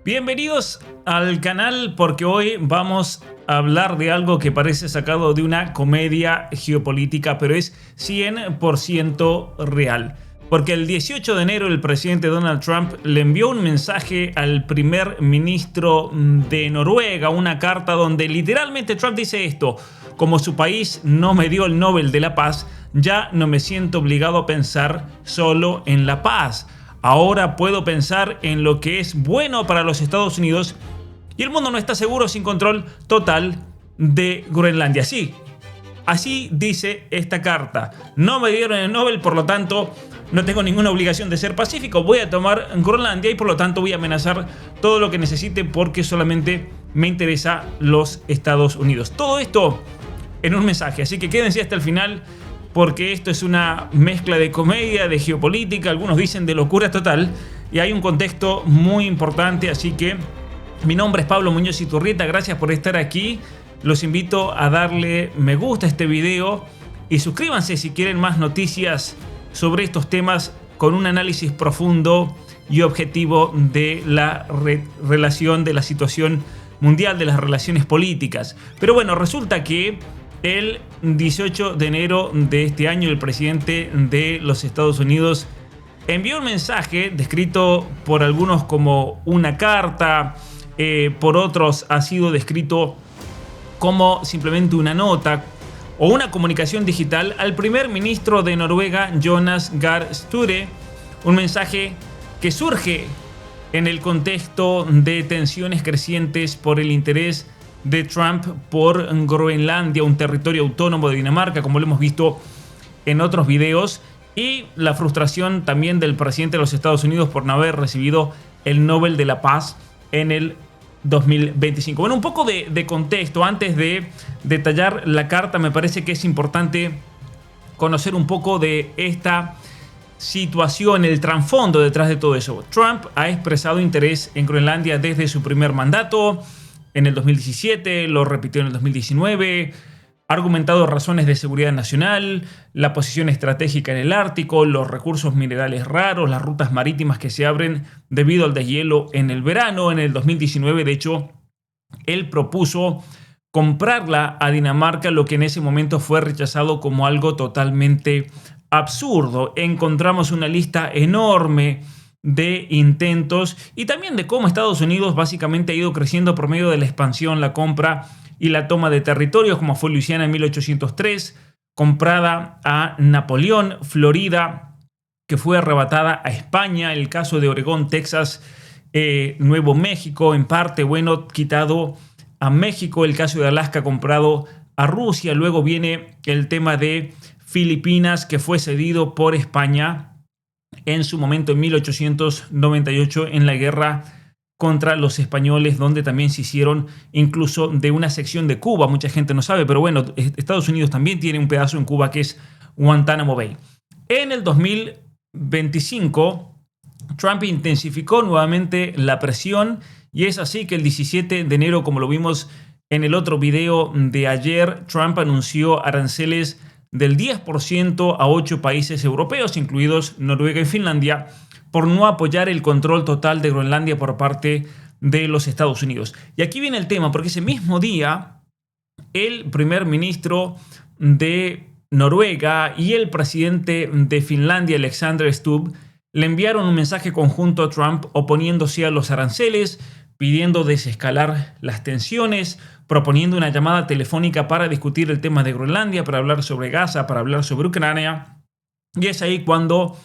Bienvenidos al canal porque hoy vamos a hablar de algo que parece sacado de una comedia geopolítica, pero es 100% real. Porque el 18 de enero el presidente Donald Trump le envió un mensaje al primer ministro de Noruega, una carta donde literalmente Trump dice esto: como su país no me dio el Nobel de la Paz, ya no me siento obligado a pensar solo en la paz. Ahora puedo pensar en lo que es bueno para los Estados Unidos y el mundo no está seguro sin control total de Groenlandia. Sí, así dice esta carta. No me dieron el Nobel, por lo tanto no tengo ninguna obligación de ser pacífico. Voy a tomar Groenlandia y por lo tanto voy a amenazar todo lo que necesite porque solamente me interesa los Estados Unidos. Todo esto en un mensaje, así que quédense hasta el final porque esto es una mezcla de comedia, de geopolítica, algunos dicen de locura total, y hay un contexto muy importante. Así que mi nombre es Pablo Muñoz Iturrieta, gracias por estar aquí. Los invito a darle me gusta a este video y suscríbanse si quieren más noticias sobre estos temas con un análisis profundo y objetivo de la relación, de la situación mundial, de las relaciones políticas. Pero bueno, resulta que el 18 de enero de este año el presidente de los Estados Unidos envió un mensaje descrito por algunos como una carta, por otros ha sido descrito como simplemente una nota o una comunicación digital al primer ministro de Noruega, Jonas Gahr Støre, un mensaje que surge en el contexto de tensiones crecientes por el interés de Trump por Groenlandia, un territorio autónomo de Dinamarca, como lo hemos visto en otros videos, y la frustración también del presidente de los Estados Unidos por no haber recibido el Nobel de la Paz en el 2025. Bueno, un poco de contexto antes de detallar la carta. Me parece que es importante conocer un poco de esta situación, el trasfondo detrás de todo eso. Trump ha expresado interés en Groenlandia desde su primer mandato en el 2017, lo repitió en el 2019, ha argumentado razones de seguridad nacional, la posición estratégica en el Ártico, los recursos minerales raros, las rutas marítimas que se abren debido al deshielo en el verano. En el 2019, de hecho, él propuso comprarla a Dinamarca, lo que en ese momento fue rechazado como algo totalmente absurdo. Encontramos una lista enorme de intentos y también de cómo Estados Unidos básicamente ha ido creciendo por medio de la expansión, la compra y la toma de territorios, como fue Luisiana en 1803, comprada a Napoleón, Florida, que fue arrebatada a España, el caso de Oregón, Texas, Nuevo México, en parte, bueno, quitado a México, el caso de Alaska comprado a Rusia. Luego viene el tema de Filipinas, que fue cedido por España en su momento en 1898 en la guerra contra los españoles, donde también se hicieron incluso de una sección de Cuba. Mucha gente no sabe, pero bueno, Estados Unidos también tiene un pedazo en Cuba que es Guantánamo Bay. En el 2025, Trump intensificó nuevamente la presión y es así que el 17 de enero, como lo vimos en el otro video de ayer, Trump anunció aranceles del 10% a 8 países europeos, incluidos Noruega y Finlandia, por no apoyar el control total de Groenlandia por parte de los Estados Unidos. Y aquí viene el tema, porque ese mismo día, el primer ministro de Noruega y el presidente de Finlandia, Alexander Stubb, le enviaron un mensaje conjunto a Trump oponiéndose a los aranceles, pidiendo desescalar las tensiones, proponiendo una llamada telefónica para discutir el tema de Groenlandia, para hablar sobre Gaza, para hablar sobre Ucrania. Y es ahí cuando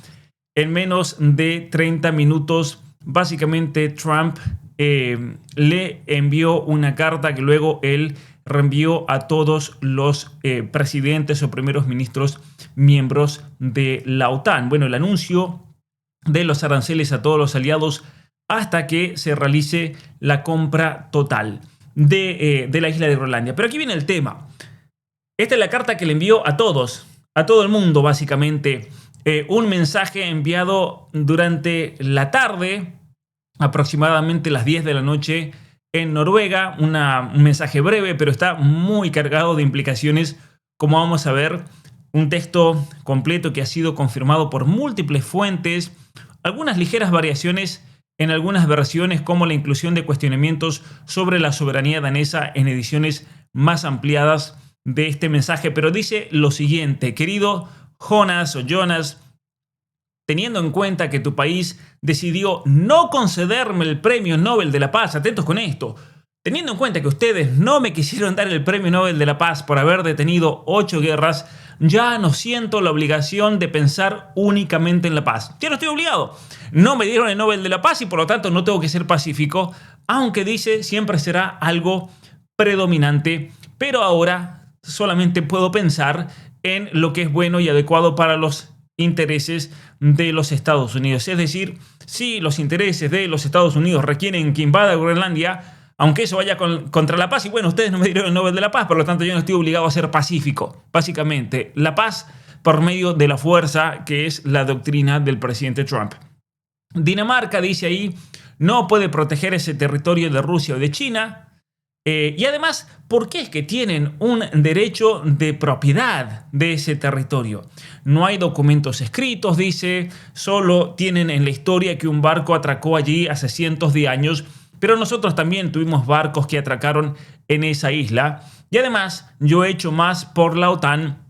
en menos de 30 minutos básicamente Trump le envió una carta que luego él reenvió a todos los presidentes o primeros ministros miembros de la OTAN. Bueno, el anuncio de los aranceles a todos los aliados hasta que se realice la compra total de la isla de Groenlandia. Pero aquí viene el tema. Esta es la carta que le envió a todos, a todo el mundo básicamente. Un mensaje enviado durante la tarde, aproximadamente las 10 de la noche en Noruega. Un mensaje breve, pero está muy cargado de implicaciones, como vamos a ver. Un texto completo que ha sido confirmado por múltiples fuentes. Algunas ligeras variaciones en algunas versiones, como la inclusión de cuestionamientos sobre la soberanía danesa en ediciones más ampliadas de este mensaje. Pero dice lo siguiente: querido Jonas, teniendo en cuenta que tu país decidió no concederme el Premio Nobel de la Paz, atentos con esto, teniendo en cuenta que ustedes no me quisieron dar el Premio Nobel de la Paz por haber detenido 8 guerras, ya no siento la obligación de pensar únicamente en la paz. Ya no estoy obligado. No me dieron el Nobel de la Paz y por lo tanto no tengo que ser pacífico, aunque dice siempre será algo predominante, pero ahora solamente puedo pensar en lo que es bueno y adecuado para los intereses de los Estados Unidos. Es decir, si los intereses de los Estados Unidos requieren que invada Groenlandia, aunque eso vaya contra la paz, y bueno, ustedes no me dieron el Nobel de la Paz, por lo tanto yo no estoy obligado a ser pacífico. Básicamente, la paz por medio de la fuerza, que es la doctrina del presidente Trump. Dinamarca, dice ahí, no puede proteger ese territorio de Rusia o de China. Y además, ¿por qué es que tienen un derecho de propiedad de ese territorio? No hay documentos escritos, dice, solo tienen en la historia que un barco atracó allí hace cientos de años, pero nosotros también tuvimos barcos que atracaron en esa isla. Y además, yo he hecho más por la OTAN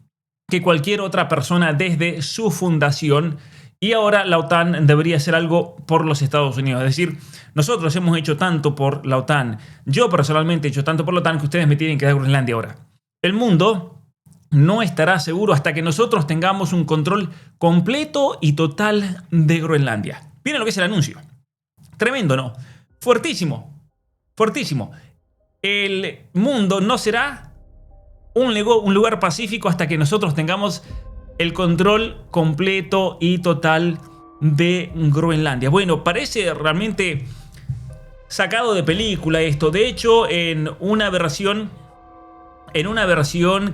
que cualquier otra persona desde su fundación. Y ahora la OTAN debería hacer algo por los Estados Unidos. Es decir, nosotros hemos hecho tanto por la OTAN. Yo personalmente he hecho tanto por la OTAN que ustedes me tienen que dar Groenlandia ahora. El mundo no estará seguro hasta que nosotros tengamos un control completo y total de Groenlandia. Miren lo que es el anuncio. Tremendo, ¿no? Fuertísimo. Fuertísimo. El mundo no será un lugar pacífico hasta que nosotros tengamos el control completo y total de Groenlandia. Bueno, parece realmente sacado de película esto. De hecho, en una versión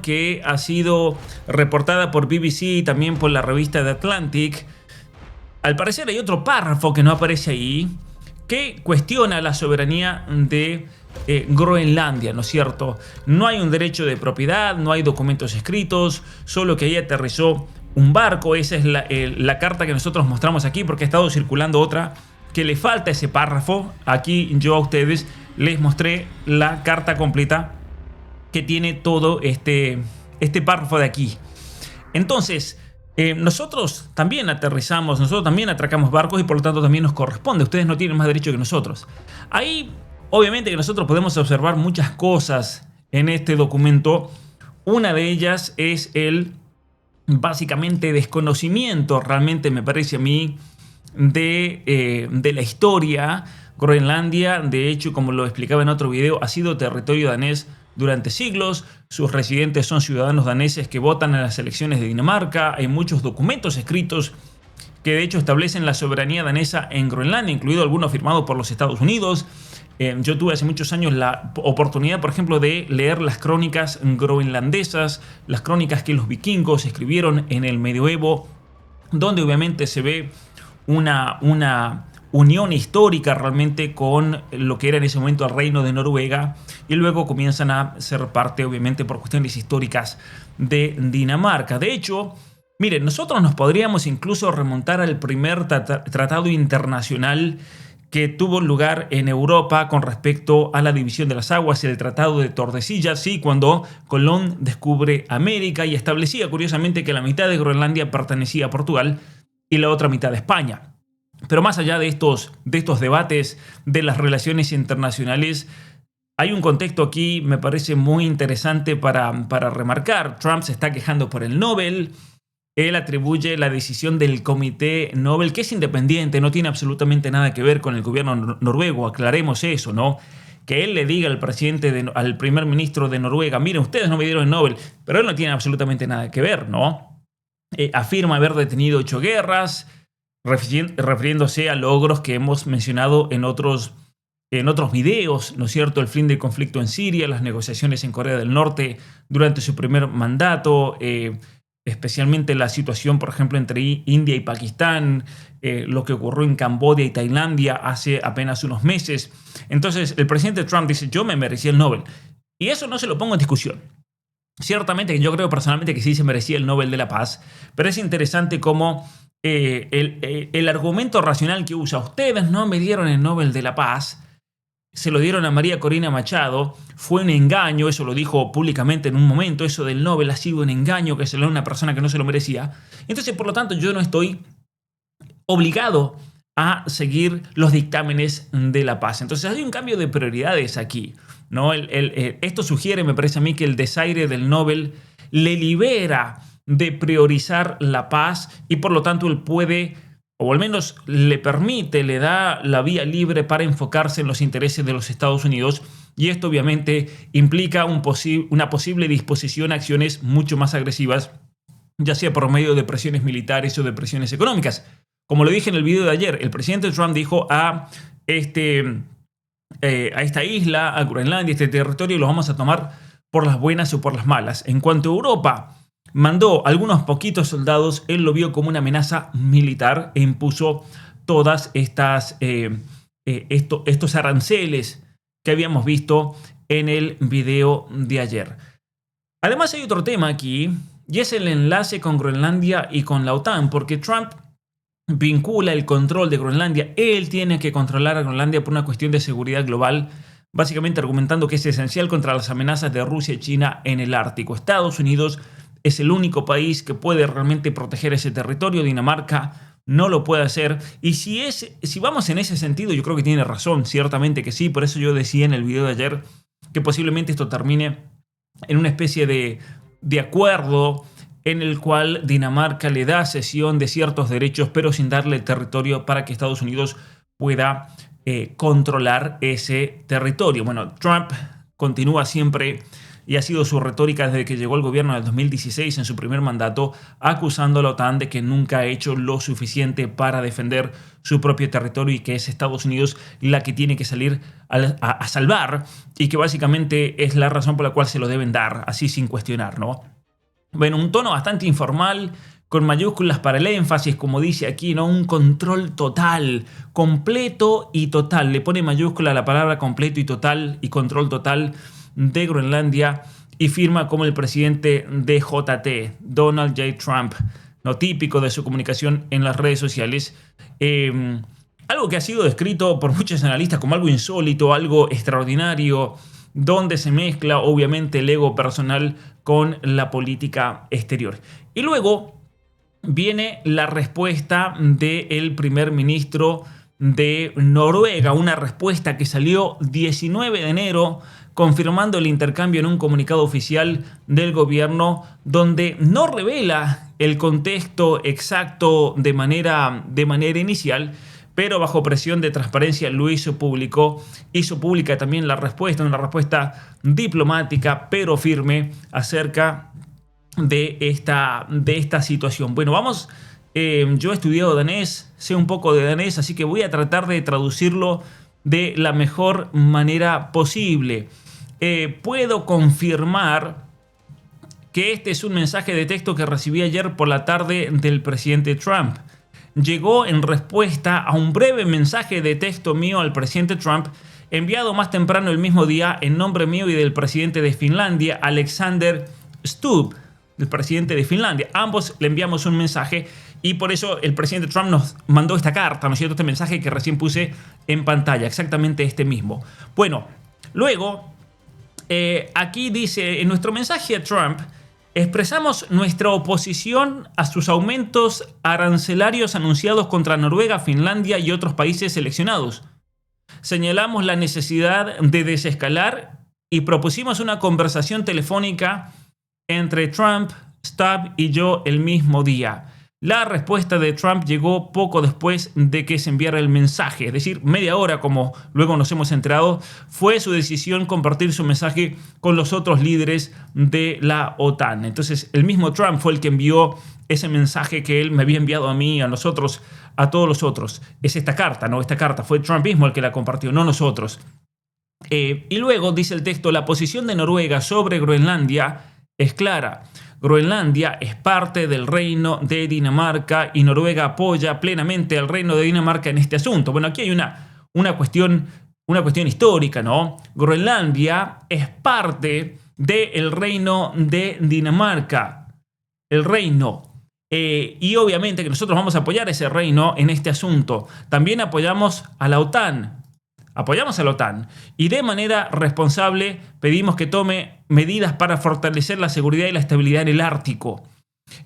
que ha sido reportada por BBC y también por la revista The Atlantic, al parecer hay otro párrafo que no aparece ahí, que cuestiona la soberanía de Groenlandia, ¿no es cierto? No hay un derecho de propiedad, no hay documentos escritos, solo que ahí aterrizó un barco. Esa es la carta que nosotros mostramos aquí, porque ha estado circulando otra que le falta ese párrafo. Aquí yo a ustedes les mostré la carta completa que tiene todo este párrafo de aquí. Entonces, nosotros también aterrizamos, nosotros también atracamos barcos y por lo tanto también nos corresponde. Ustedes no tienen más derecho que nosotros. Ahí, obviamente que nosotros podemos observar muchas cosas en este documento. Una de ellas es el, básicamente, desconocimiento, realmente me parece a mí, de la historia. Groenlandia, de hecho, como lo explicaba en otro video, ha sido territorio danés durante siglos. Sus residentes son ciudadanos daneses que votan en las elecciones de Dinamarca. Hay muchos documentos escritos que de hecho establecen la soberanía danesa en Groenlandia, incluido algunos firmados por los Estados Unidos. Yo tuve hace muchos años la oportunidad, por ejemplo, de leer las crónicas groenlandesas, las crónicas que los vikingos escribieron en el medioevo, donde obviamente se ve una unión histórica realmente con lo que era en ese momento el reino de Noruega, y luego comienzan a ser parte, obviamente, por cuestiones históricas de Dinamarca. De hecho, miren, nosotros nos podríamos incluso remontar al primer tratado internacional que tuvo lugar en Europa con respecto a la división de las aguas, el Tratado de Tordesillas, sí, cuando Colón descubre América y establecía curiosamente que la mitad de Groenlandia pertenecía a Portugal y la otra mitad a España. Pero más allá de estos debates de las relaciones internacionales, hay un contexto aquí, me parece muy interesante para remarcar. Trump se está quejando por el Nobel. Él atribuye la decisión del Comité Nobel, que es independiente, no tiene absolutamente nada que ver con el gobierno noruego. Aclaremos eso, ¿no? Que él le diga al primer ministro de Noruega: miren, ustedes no me dieron el Nobel, pero él no tiene absolutamente nada que ver, ¿no? Afirma haber detenido 8 guerras, refiriéndose a logros que hemos mencionado en otros videos, ¿no es cierto? El fin del conflicto en Siria, las negociaciones en Corea del Norte durante su primer mandato, especialmente la situación, por ejemplo, entre India y Pakistán, lo que ocurrió en Camboya y Tailandia hace apenas unos meses. Entonces, el presidente Trump dice: yo me merecía el Nobel. Y eso no se lo pongo en discusión. Ciertamente, yo creo personalmente que sí se merecía el Nobel de la Paz, pero es interesante cómo el argumento racional que usa, ustedes no me dieron el Nobel de la Paz, se lo dieron a María Corina Machado, fue un engaño, eso lo dijo públicamente en un momento, eso del Nobel ha sido un engaño, que se lo dio a una persona que no se lo merecía. Entonces, por lo tanto, yo no estoy obligado a seguir los dictámenes de la paz. Entonces hay un cambio de prioridades aquí, ¿no? Esto sugiere, me parece a mí, que el desaire del Nobel le libera de priorizar la paz y por lo tanto él puede, o al menos le permite, le da la vía libre para enfocarse en los intereses de los Estados Unidos, y esto obviamente implica una posible disposición a acciones mucho más agresivas, ya sea por medio de presiones militares o de presiones económicas. Como lo dije en el video de ayer, el presidente Trump dijo a esta isla, a Groenlandia, este territorio, lo vamos a tomar por las buenas o por las malas. En cuanto a Europa, mandó algunos poquitos soldados, él lo vio como una amenaza militar e impuso todas estos aranceles que habíamos visto en el video de ayer. Además hay otro tema aquí, y es el enlace con Groenlandia y con la OTAN, porque Trump vincula el control de Groenlandia. Él tiene que controlar a Groenlandia por una cuestión de seguridad global, básicamente argumentando que es esencial contra las amenazas de Rusia y China en el Ártico. Estados Unidos es el único país que puede realmente proteger ese territorio. Dinamarca no lo puede hacer. Y si vamos en ese sentido, yo creo que tiene razón, ciertamente que sí. Por eso yo decía en el video de ayer que posiblemente esto termine en una especie de acuerdo en el cual Dinamarca le da cesión de ciertos derechos, pero sin darle el territorio para que Estados Unidos pueda controlar ese territorio. Bueno, Trump continúa siempre, y ha sido su retórica desde que llegó al gobierno en el 2016, en su primer mandato, acusando a la OTAN de que nunca ha hecho lo suficiente para defender su propio territorio y que es Estados Unidos la que tiene que salir a salvar, y que básicamente es la razón por la cual se lo deben dar, así sin cuestionar, ¿no? Bueno, un tono bastante informal, con mayúsculas para el énfasis, como dice aquí, ¿no? Un control total, completo y total. Le pone mayúscula a la palabra completo y total y control total de Groenlandia, y firma como el presidente DJT, Donald J. Trump, no típico de su comunicación en las redes sociales. Algo que ha sido descrito por muchos analistas como algo insólito, algo extraordinario, donde se mezcla obviamente el ego personal con la política exterior. Y luego viene la respuesta del primer ministro de Noruega, una respuesta que salió 19 de enero, confirmando el intercambio en un comunicado oficial del gobierno, donde no revela el contexto exacto de manera inicial, pero bajo presión de transparencia lo hizo pública también la respuesta, una respuesta diplomática pero firme acerca de esta situación. Bueno, vamos, yo he estudiado danés, sé un poco de danés, así que voy a tratar de traducirlo de la mejor manera posible. Puedo confirmar que este es un mensaje de texto que recibí ayer por la tarde del presidente Trump. Llegó en respuesta a un breve mensaje de texto mío al presidente Trump, enviado más temprano el mismo día en nombre mío y del presidente de Finlandia, Alexander Stubb, el presidente de Finlandia. Ambos le enviamos un mensaje y por eso el presidente Trump nos mandó esta carta, ¿no es cierto? Este mensaje que recién puse en pantalla, exactamente este mismo. Bueno, luego, aquí dice, en nuestro mensaje a Trump, expresamos nuestra oposición a sus aumentos arancelarios anunciados contra Noruega, Finlandia y otros países seleccionados. Señalamos la necesidad de desescalar y propusimos una conversación telefónica entre Trump, Stubb y yo el mismo día. La respuesta de Trump llegó poco después de que se enviara el mensaje, es decir, media hora, como luego nos hemos enterado. Fue su decisión compartir su mensaje con los otros líderes de la OTAN. Entonces, el mismo Trump fue el que envió ese mensaje que él me había enviado a mí, a nosotros, a todos los otros. Es esta carta, ¿no? Esta carta fue Trump mismo el que la compartió, no nosotros. Y luego dice el texto, la posición de Noruega sobre Groenlandia es clara. Groenlandia es parte del reino de Dinamarca y Noruega apoya plenamente al reino de Dinamarca en este asunto. Bueno, aquí hay una cuestión histórica, ¿no? Groenlandia es parte del Reino de Dinamarca. El reino. Y obviamente que nosotros vamos a apoyar ese reino en este asunto. También apoyamos a la OTAN. Apoyamos a la OTAN y de manera responsable pedimos que tome medidas para fortalecer la seguridad y la estabilidad en el Ártico.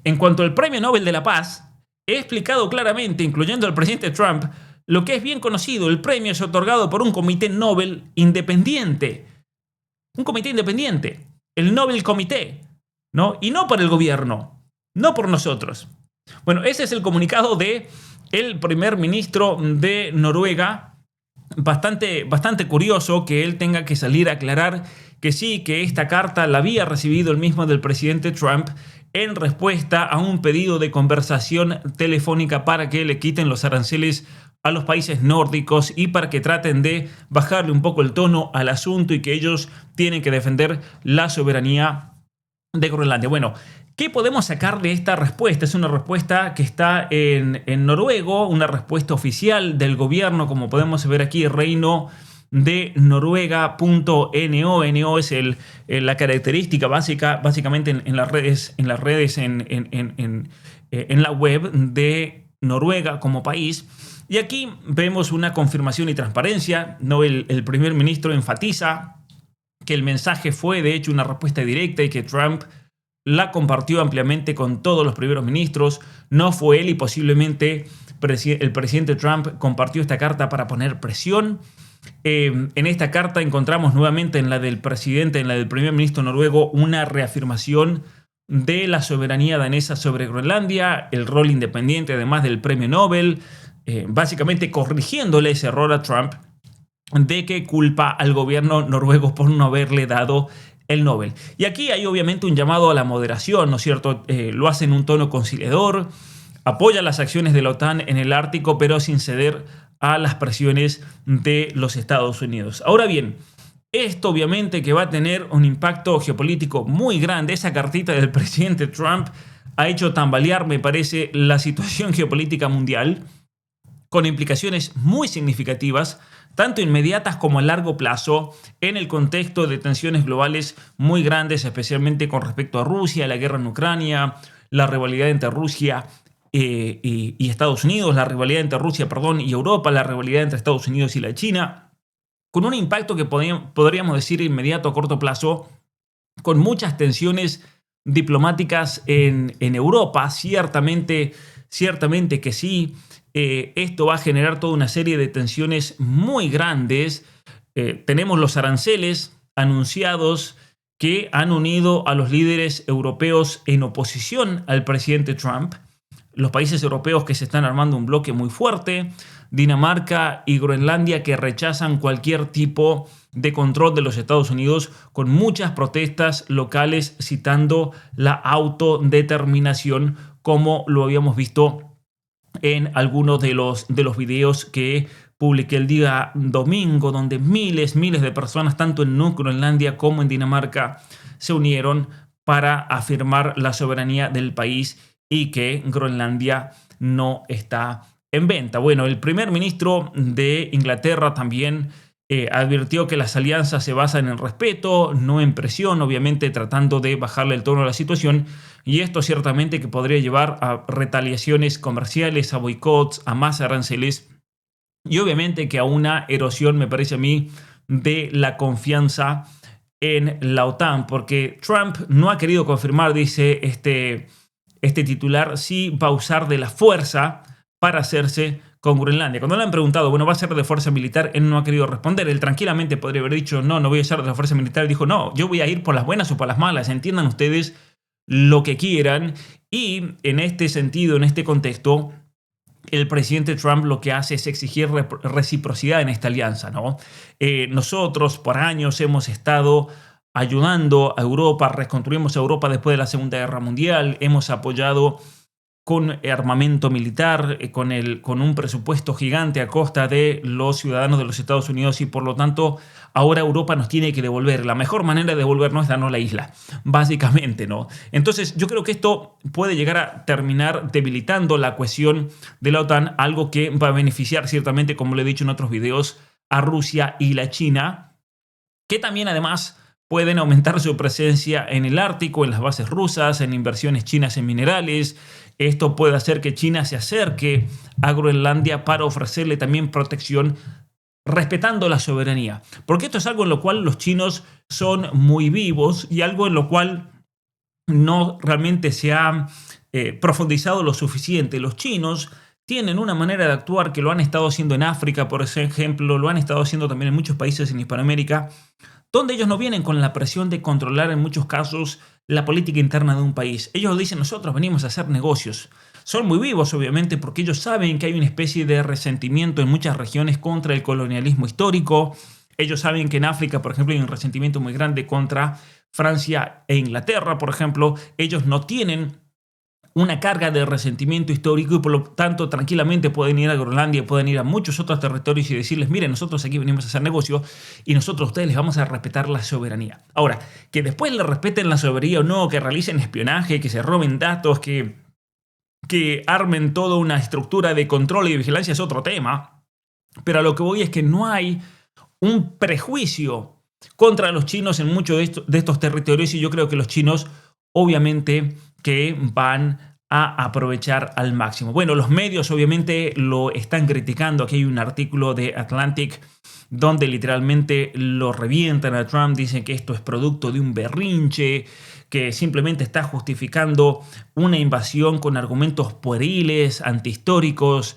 En cuanto al Premio Nobel de la Paz, he explicado claramente, incluyendo al presidente Trump, lo que es bien conocido. El premio es otorgado por un comité Nobel independiente. Un comité independiente. El Nobel Comité, ¿no? Y no por el gobierno, no por nosotros. Bueno, ese es el comunicado de el primer ministro de Noruega. Bastante curioso que él tenga que salir a aclarar que sí, que esta carta la había recibido el mismo del presidente Trump en respuesta a un pedido de conversación telefónica para que le quiten los aranceles a los países nórdicos y para que traten de bajarle un poco el tono al asunto y que ellos tienen que defender la soberanía de Groenlandia. Bueno, ¿qué podemos sacar de esta respuesta? Es una respuesta que está en noruego, una respuesta oficial del gobierno, como podemos ver aquí, Reino de Noruega.no. NO es la característica básica, básicamente en las redes, en la web de Noruega como país. Y aquí vemos una confirmación y transparencia, ¿no? El primer ministro enfatiza que el mensaje fue de hecho una respuesta directa y que Trump la compartió ampliamente con todos los primeros ministros. No fue él y posiblemente el presidente Trump compartió esta carta para poner presión. En esta carta encontramos nuevamente en la del presidente, en la del primer ministro noruego, una reafirmación de la soberanía danesa sobre Groenlandia, el rol independiente además del premio Nobel, básicamente corrigiéndole ese error a Trump de que culpa al gobierno noruego por no haberle dado el Nobel. Y aquí hay obviamente un llamado a la moderación, ¿no es cierto? Lo hace en un tono conciliador, apoya las acciones de la OTAN en el Ártico, pero sin ceder a las presiones de los Estados Unidos. Ahora bien, esto obviamente que va a tener un impacto geopolítico muy grande. Esa cartita del presidente Trump ha hecho tambalear, me parece, la situación geopolítica mundial, con implicaciones muy significativas, tanto inmediatas como a largo plazo, en el contexto de tensiones globales muy grandes, especialmente con respecto a Rusia, la guerra en Ucrania, la rivalidad entre Rusia y Estados Unidos, la rivalidad entre Rusia, y Europa, la rivalidad entre Estados Unidos y la China, con un impacto que podríamos decir inmediato a corto plazo, con muchas tensiones diplomáticas en Europa, ciertamente que sí. Esto va a generar toda una serie de tensiones muy grandes. Tenemos los aranceles anunciados que han unido a los líderes europeos en oposición al presidente Trump. Los países europeos que se están armando un bloque muy fuerte. Dinamarca y Groenlandia que rechazan cualquier tipo de control de los Estados Unidos, con muchas protestas locales citando la autodeterminación, como lo habíamos visto en algunos de los videos que publiqué el día domingo, donde miles de personas, tanto en Groenlandia como en Dinamarca, se unieron para afirmar la soberanía del país y que Groenlandia no está en venta. Bueno, el primer ministro de Inglaterra también advirtió que las alianzas se basan en respeto, no en presión, obviamente tratando de bajarle el tono a la situación, y esto ciertamente que podría llevar a retaliaciones comerciales, a boicots, a más aranceles y obviamente que a una erosión, me parece a mí, de la confianza en la OTAN, porque Trump no ha querido confirmar, dice este titular, si va a usar de la fuerza para hacerse con Groenlandia. Cuando le han preguntado, bueno, ¿va a ser de fuerza militar? Él no ha querido responder. Él tranquilamente podría haber dicho, no voy a usar de la fuerza militar. Él dijo, no, yo voy a ir por las buenas o por las malas. Entiendan ustedes lo que quieran. Y en este sentido, en este contexto, el presidente Trump lo que hace es exigir reciprocidad en esta alianza, ¿no? Nosotros por años hemos estado ayudando a Europa, reconstruimos a Europa después de la Segunda Guerra Mundial, hemos apoyado con armamento militar, con un presupuesto gigante a costa de los ciudadanos de los Estados Unidos, y por lo tanto ahora Europa nos tiene que devolver. La mejor manera de devolvernos es darnos la isla, básicamente, ¿no? Entonces yo creo que esto puede llegar a terminar debilitando la cohesión de la OTAN, algo que va a beneficiar ciertamente, como lo he dicho en otros videos, a Rusia y la China, que también además pueden aumentar su presencia en el Ártico, en las bases rusas, en inversiones chinas en minerales. Esto puede hacer que China se acerque a Groenlandia para ofrecerle también protección respetando la soberanía. Porque esto es algo en lo cual los chinos son muy vivos y algo en lo cual no realmente se ha profundizado lo suficiente. Los chinos tienen una manera de actuar que lo han estado haciendo en África, por ejemplo, lo han estado haciendo también en muchos países en Hispanoamérica, donde ellos no vienen con la presión de controlar en muchos casos la política interna de un país. Ellos dicen, nosotros venimos a hacer negocios. Son muy vivos, obviamente, porque ellos saben que hay una especie de resentimiento en muchas regiones contra el colonialismo histórico. Ellos saben que en África, por ejemplo, hay un resentimiento muy grande contra Francia e Inglaterra, por ejemplo. Ellos no tienen una carga de resentimiento histórico y por lo tanto tranquilamente pueden ir a Groenlandia, pueden ir a muchos otros territorios y decirles, miren, nosotros aquí venimos a hacer negocio y nosotros a ustedes les vamos a respetar la soberanía. Ahora, que después le respeten la soberanía o no, que realicen espionaje, que se roben datos, que armen toda una estructura de control y de vigilancia es otro tema, pero a lo que voy es que no hay un prejuicio contra los chinos en muchos de estos territorios y yo creo que los chinos obviamente que van a aprovechar al máximo. Bueno, los medios obviamente lo están criticando. Aquí hay un artículo de Atlantic donde literalmente lo revientan a Trump, dicen que esto es producto de un berrinche, que simplemente está justificando una invasión con argumentos pueriles, antihistóricos,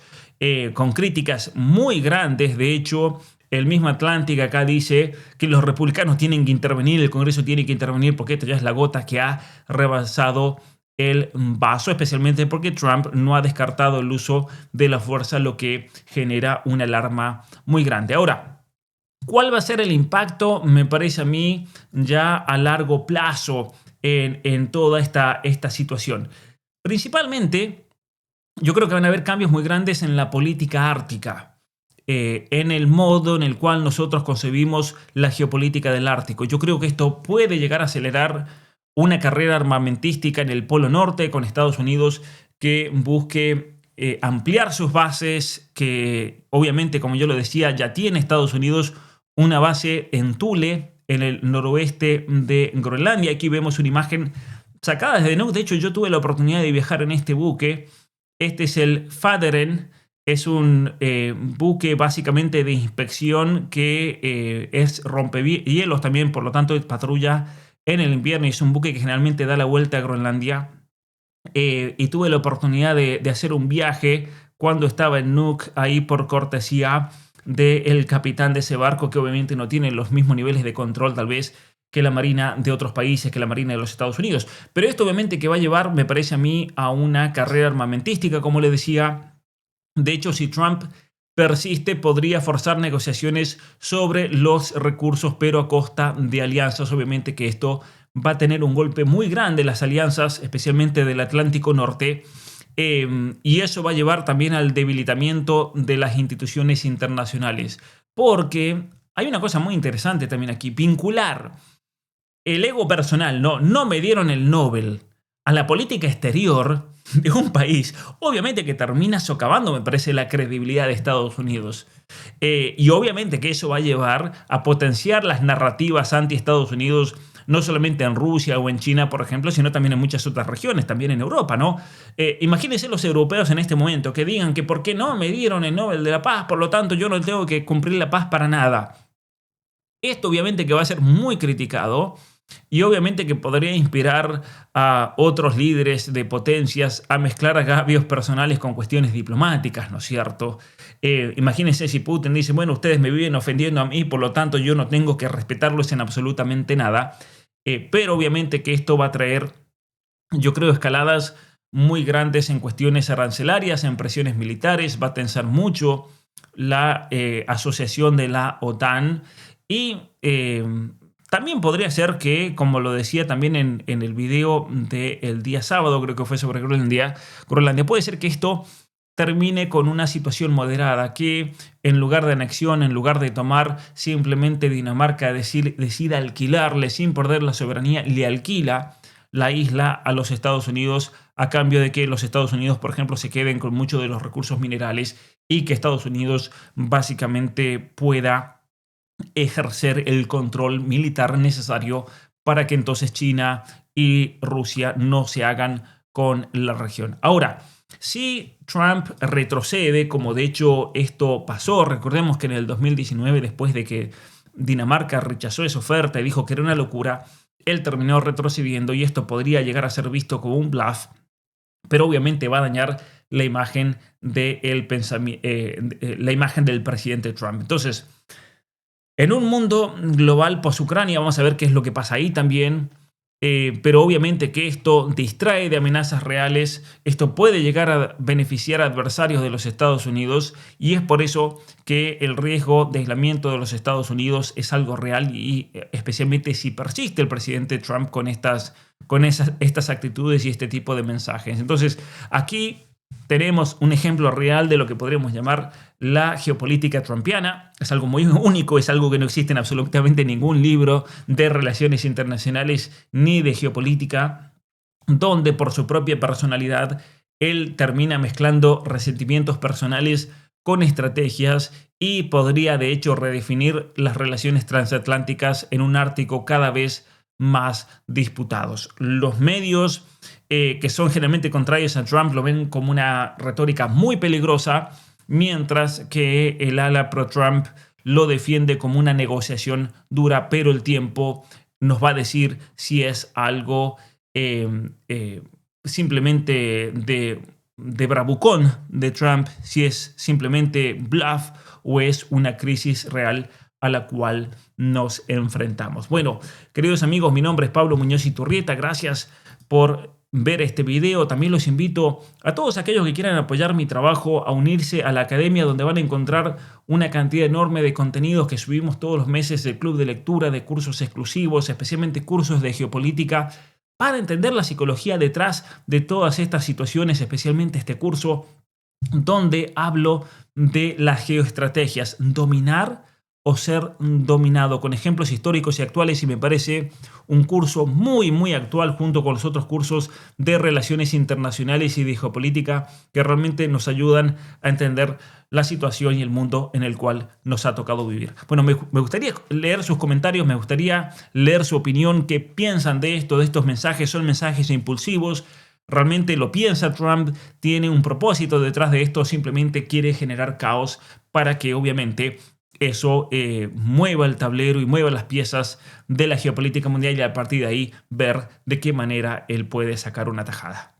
con críticas muy grandes. De hecho, el mismo Atlantic acá dice que los republicanos tienen que intervenir, el Congreso tiene que intervenir porque esto ya es la gota que ha rebasado el vaso, especialmente porque Trump no ha descartado el uso de la fuerza, lo que genera una alarma muy grande. Ahora, ¿cuál va a ser el impacto? Me parece a mí ya a largo plazo en toda esta situación. Principalmente, yo creo que van a haber cambios muy grandes en la política ártica, en el modo en el cual nosotros concebimos la geopolítica del Ártico. Yo creo que esto puede llegar a acelerar una carrera armamentística en el Polo Norte con Estados Unidos que busque ampliar sus bases, que obviamente, como yo lo decía, ya tiene Estados Unidos una base en Thule, en el noroeste de Groenlandia. Aquí vemos una imagen sacada desde Nuuk. De hecho, yo tuve la oportunidad de viajar en este buque. Este es el Faderen. Es un buque básicamente de inspección que es rompehielos también, por lo tanto patrulla en el invierno y es un buque que generalmente da la vuelta a Groenlandia. Y tuve la oportunidad de hacer un viaje cuando estaba en Nuuk, ahí por cortesía del capitán de ese barco, que obviamente no tiene los mismos niveles de control tal vez que la marina de otros países, que la marina de los Estados Unidos. Pero esto obviamente que va a llevar, me parece a mí, a una carrera armamentística, como le decía. De hecho, si Trump persiste, podría forzar negociaciones sobre los recursos, pero a costa de alianzas. Obviamente que esto va a tener un golpe muy grande en las alianzas, especialmente del Atlántico Norte, y eso va a llevar también al debilitamiento de las instituciones internacionales. Porque hay una cosa muy interesante también aquí, vincular el ego personal, no me dieron el Nobel, a la política exterior de un país, obviamente que termina socavando, me parece, la credibilidad de Estados Unidos. Y obviamente que eso va a llevar a potenciar las narrativas anti-Estados Unidos, no solamente en Rusia o en China, por ejemplo, sino también en muchas otras regiones, también en Europa, ¿no? Imagínense los europeos en este momento que digan que ¿por qué no me dieron el Nobel de la Paz? Por lo tanto, yo no tengo que cumplir la paz para nada. Esto obviamente que va a ser muy criticado. Y obviamente que podría inspirar a otros líderes de potencias a mezclar agravios personales con cuestiones diplomáticas, ¿no es cierto? Imagínense si Putin dice, bueno, ustedes me viven ofendiendo a mí, por lo tanto yo no tengo que respetarlos en absolutamente nada. Pero obviamente que esto va a traer, yo creo, escaladas muy grandes en cuestiones arancelarias, en presiones militares, va a tensar mucho la asociación de la OTAN y también podría ser que, como lo decía también en el video del día sábado, creo que fue sobre Groenlandia, puede ser que esto termine con una situación moderada, que en lugar de anexión, en lugar de tomar, simplemente Dinamarca decida alquilarle sin perder la soberanía, le alquila la isla a los Estados Unidos a cambio de que los Estados Unidos, por ejemplo, se queden con muchos de los recursos minerales y que Estados Unidos básicamente pueda ejercer el control militar necesario para que entonces China y Rusia no se hagan con la región. Ahora, si Trump retrocede, como de hecho esto pasó, recordemos que en el 2019, después de que Dinamarca rechazó esa oferta y dijo que era una locura, él terminó retrocediendo y esto podría llegar a ser visto como un bluff, pero obviamente va a dañar la imagen la imagen del presidente Trump. Entonces, en un mundo global post-Ucrania, vamos a ver qué es lo que pasa ahí también. Pero obviamente que esto distrae de amenazas reales, esto puede llegar a beneficiar a adversarios de los Estados Unidos y es por eso que el riesgo de aislamiento de los Estados Unidos es algo real y especialmente si persiste el presidente Trump con estas actitudes y este tipo de mensajes. Entonces, aquí tenemos un ejemplo real de lo que podríamos llamar la geopolítica trumpiana. Es algo muy único, es algo que no existe en absolutamente ningún libro de relaciones internacionales ni de geopolítica, donde por su propia personalidad él termina mezclando resentimientos personales con estrategias y podría de hecho redefinir las relaciones transatlánticas en un Ártico cada vez más disputados. Los medios que son generalmente contrarios a Trump lo ven como una retórica muy peligrosa, mientras que el ala pro-Trump lo defiende como una negociación dura, pero el tiempo nos va a decir si es algo simplemente de bravucón de Trump, si es simplemente bluff o es una crisis real a la cual nos enfrentamos. Bueno, queridos amigos, mi nombre es Pablo Muñoz Iturrieta. Gracias por ver este video. También los invito a todos aquellos que quieran apoyar mi trabajo a unirse a la academia, donde van a encontrar una cantidad enorme de contenidos que subimos todos los meses del club de lectura, de cursos exclusivos, especialmente cursos de geopolítica, para entender la psicología detrás de todas estas situaciones, especialmente este curso donde hablo de las geoestrategias, dominar o ser dominado, con ejemplos históricos y actuales, y me parece un curso muy actual junto con los otros cursos de relaciones internacionales y de geopolítica que realmente nos ayudan a entender la situación y el mundo en el cual nos ha tocado vivir. Bueno, me gustaría leer sus comentarios, me gustaría leer su opinión, qué piensan de esto, de estos mensajes. ¿Son mensajes impulsivos? ¿Realmente lo piensa Trump? ¿Tiene un propósito detrás de esto? ¿Simplemente quiere generar caos para que obviamente eso mueva el tablero y mueva las piezas de la geopolítica mundial y a partir de ahí ver de qué manera él puede sacar una tajada?